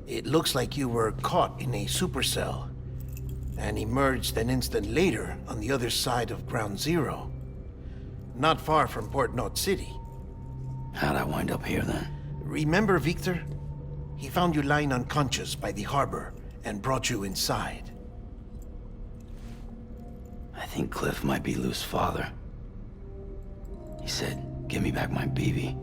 It looks like you were caught in a supercell and emerged an instant later on the other side of Ground Zero. Not far from Port Knot City. How'd I wind up here then? Remember Victor? He found you lying unconscious by the harbor and brought you inside. I think Cliff might be Lou's father. He said, give me back my BB.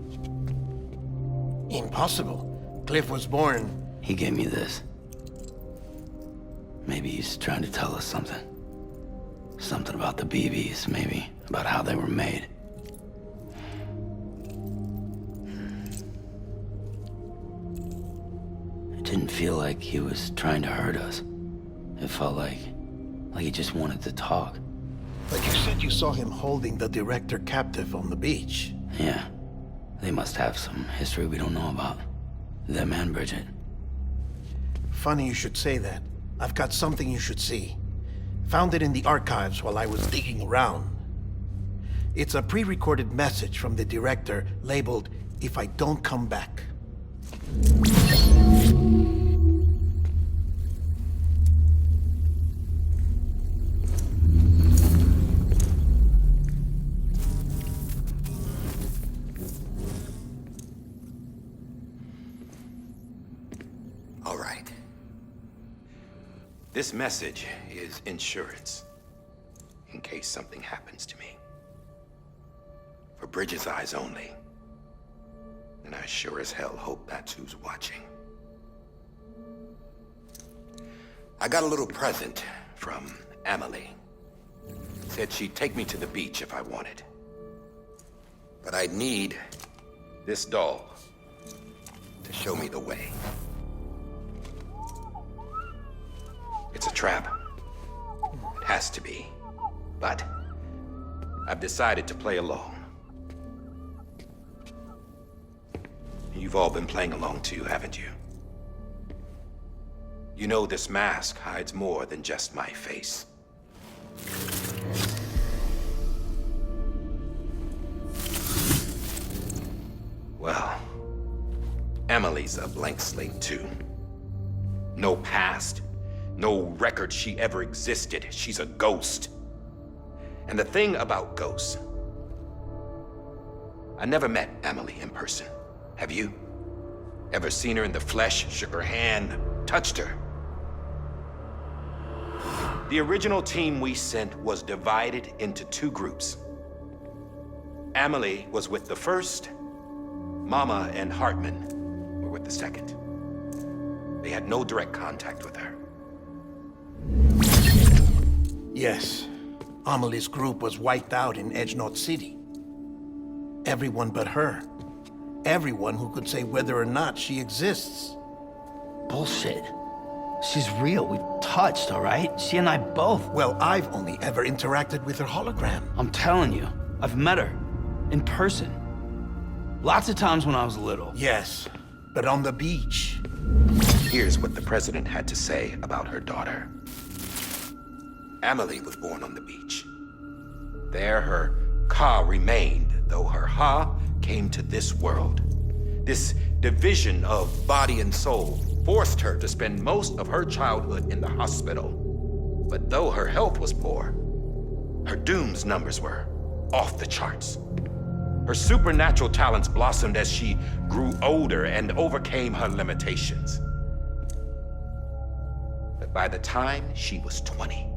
Impossible. Cliff was born... He gave me this. Maybe he's trying to tell us something. Something about the BBs, maybe. About how they were made. It didn't feel like he was trying to hurt us. It felt like he just wanted to talk. But you said you saw him holding the director captive on the beach. Yeah. They must have some history we don't know about. Them and Bridget. Funny you should say that. I've got something you should see. Found it in the archives while I was digging around. It's a pre-recorded message from the director labeled, "If I don't come back." All right. This message is insurance, in case something happens to me. For Bridget's eyes only. And I sure as hell hope that's who's watching. I got a little present from Emily. Said she'd take me to the beach if I wanted. But I'd need this doll to show me the way. It's a trap. It has to be. But I've decided to play along. You've all been playing along too, haven't you? You know this mask hides more than just my face. Well, Emily's a blank slate too. No past. No record she ever existed. She's a ghost. And the thing about ghosts, I never met Emily in person. Have you? Ever seen her in the flesh, shook her hand, touched her? The original team we sent was divided into two groups. Emily was with the first. Mama and Hartman were with the second. They had no direct contact with her. Yes. Amelie's group was wiped out in Edge Knot City. Everyone but her. Everyone who could say whether or not she exists. Bullshit. She's real. We've touched, all right? She and I both. Well, I've only ever interacted with her hologram. I'm telling you, I've met her. In person. Lots of times when I was little. Yes, but on the beach. Here's what the president had to say about her daughter. Emily was born on the beach. There her Ka remained, though her Ha came to this world. This division of body and soul forced her to spend most of her childhood in the hospital. But though her health was poor, her Doom's numbers were off the charts. Her supernatural talents blossomed as she grew older and overcame her limitations. But by the time she was 20,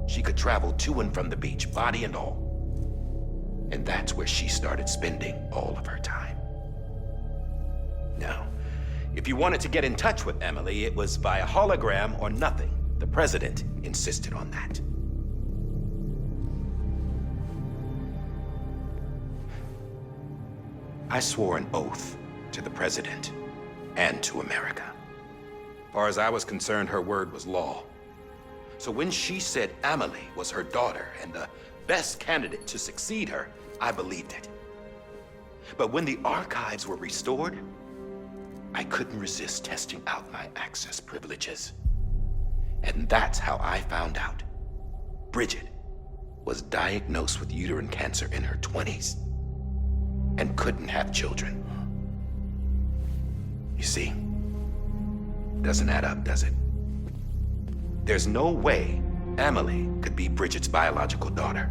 she could travel to and from the beach, body and all. And that's where she started spending all of her time. Now, if you wanted to get in touch with Emily, it was via hologram or nothing. The president insisted on that. I swore an oath to the president and to America. As far as I was concerned, her word was law. So when she said Emily was her daughter and the best candidate to succeed her, I believed it. But when the archives were restored, I couldn't resist testing out my access privileges. And that's how I found out Bridget was diagnosed with uterine cancer in her 20s and couldn't have children. You see, doesn't add up, does it? There's no way Amelie could be Bridget's biological daughter.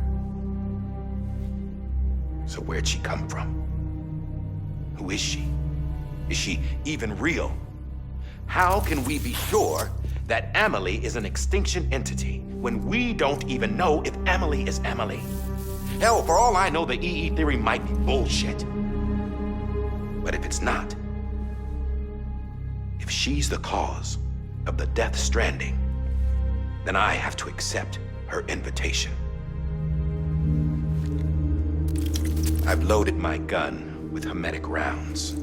So where'd she come from? Who is she? Is she even real? How can we be sure that Amelie is an extinction entity when we don't even know if Amelie is Amelie? Hell, for all I know, the EE theory might be bullshit. But if it's not, if she's the cause of the death stranding, then I have to accept her invitation. I've loaded my gun with hermetic rounds.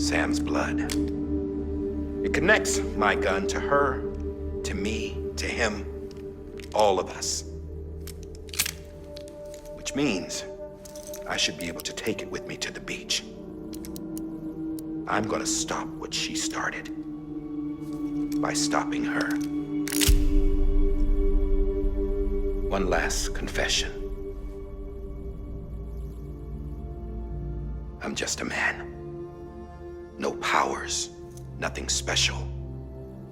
Sam's blood. It connects my gun to her, to me, to him, all of us. Which means I should be able to take it with me to the beach. I'm gonna stop what she started by stopping her. One last confession. I'm just a man. No powers, nothing special.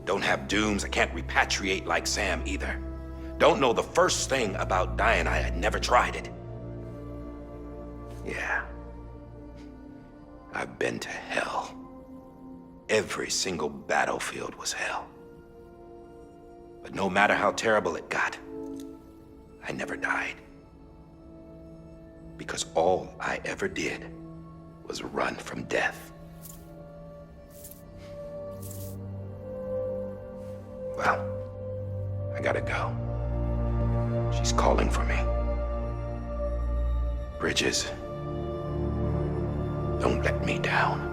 Don't have dooms, I can't repatriate like Sam either. Don't know the first thing about dying, I had never tried it. Yeah. I've been to hell. Every single battlefield was hell. But no matter how terrible it got, I never died. Because all I ever did was run from death. Well, I gotta go. She's calling for me. Bridges, don't let me down.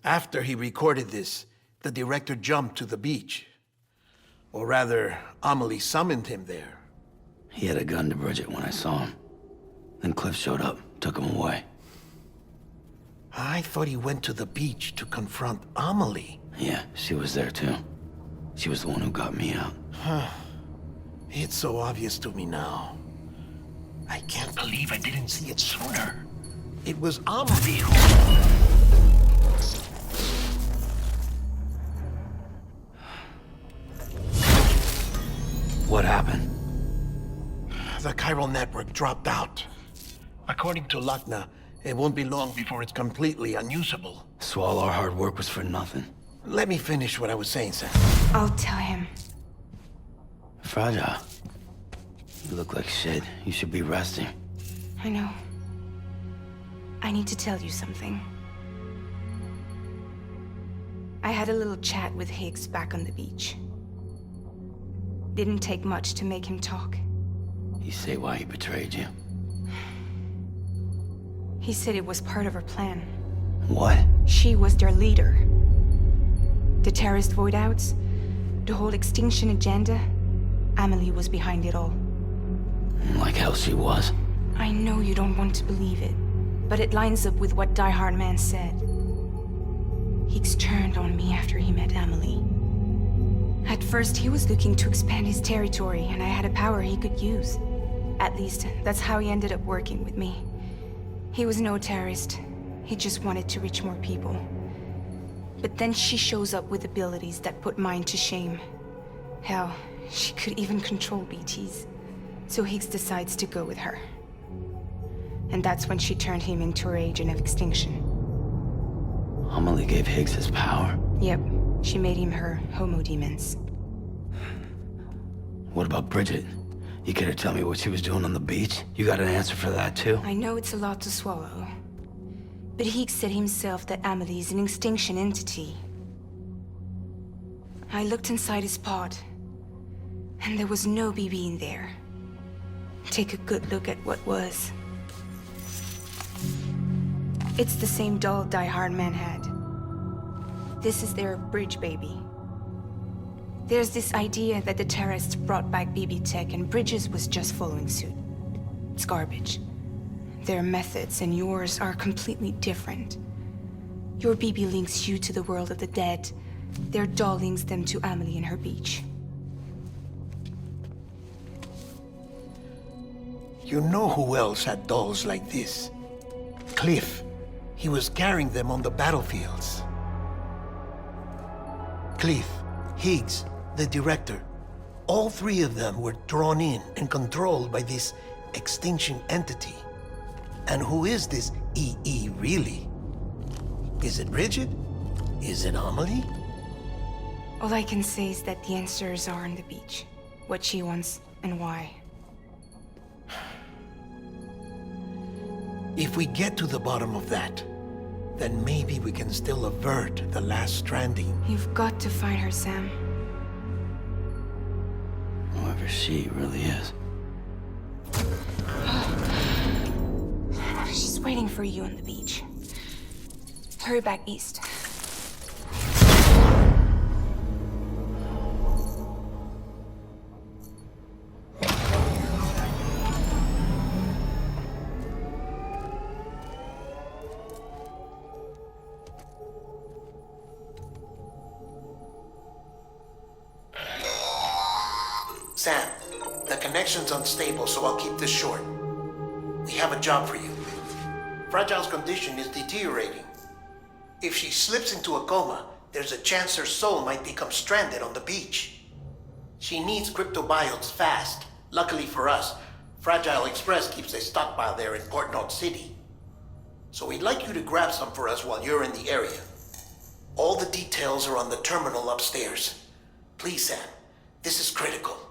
After he recorded this, the director jumped to the beach. Or rather, Amelie summoned him there. He had a gun to Bridget when I saw him. Then Cliff showed up, took him away. I thought he went to the beach to confront Amelie. Yeah, she was there too. She was the one who got me out. It's so obvious to me now. I can't believe I didn't see it sooner. It was Amelie who... What happened? The chiral network dropped out. According to Lakhna, it won't be long before it's completely unusable. So all our hard work was for nothing. Let me finish what I was saying, Sam. I'll tell him. Fragile. You look like shit. You should be resting. I know. I need to tell you something. I had a little chat with Higgs back on the beach. Didn't take much to make him talk. You say why he betrayed you? He said it was part of her plan. What? She was their leader. The terrorist void-outs, the whole extinction agenda, Amelie was behind it all. Like hell she was. I know you don't want to believe it, but it lines up with what Die Hard Man said. Higgs turned on me after he met Amelie. At first, he was looking to expand his territory, and I had a power he could use. At least, that's how he ended up working with me. He was no terrorist. He just wanted to reach more people. But then she shows up with abilities that put mine to shame. Hell, she could even control BTs. So Higgs decides to go with her. And that's when she turned him into her agent of extinction. Amelie gave Higgs his power. Yep, she made him her homo demons. What about Bridget? You care to tell me what she was doing on the beach? You got an answer for that too? I know it's a lot to swallow. But Higgs said himself that Amelie is an extinction entity. I looked inside his pod, and there was no BB in there. Take a good look at what was. It's the same doll Die Hard Man had. This is their bridge baby. There's this idea that the terrorists brought back BB tech and Bridges was just following suit. It's garbage. Their methods and yours are completely different. Your BB links you to the world of the dead. Their doll links them to Amelie and her beach. You know who else had dolls like this? Cliff. He was carrying them on the battlefields. Cliff, Higgs, the director. All three of them were drawn in and controlled by this extinction entity. And who is this EE really? Is it Bridget? Is it Amelie? All I can say is that the answers are on the beach. What she wants and why. If we get to the bottom of that, then maybe we can still avert the last stranding. You've got to find her, Sam. Whoever she really is. She's waiting for you on the beach. Hurry back east. Sam, the connection's unstable, so I'll keep this short. We have a job for you. Fragile's condition is deteriorating. If she slips into a coma, there's a chance her soul might become stranded on the beach. She needs cryptobiotes fast. Luckily for us, Fragile Express keeps a stockpile there in Port North City. So we'd like you to grab some for us while you're in the area. All the details are on the terminal upstairs. Please, Sam, this is critical.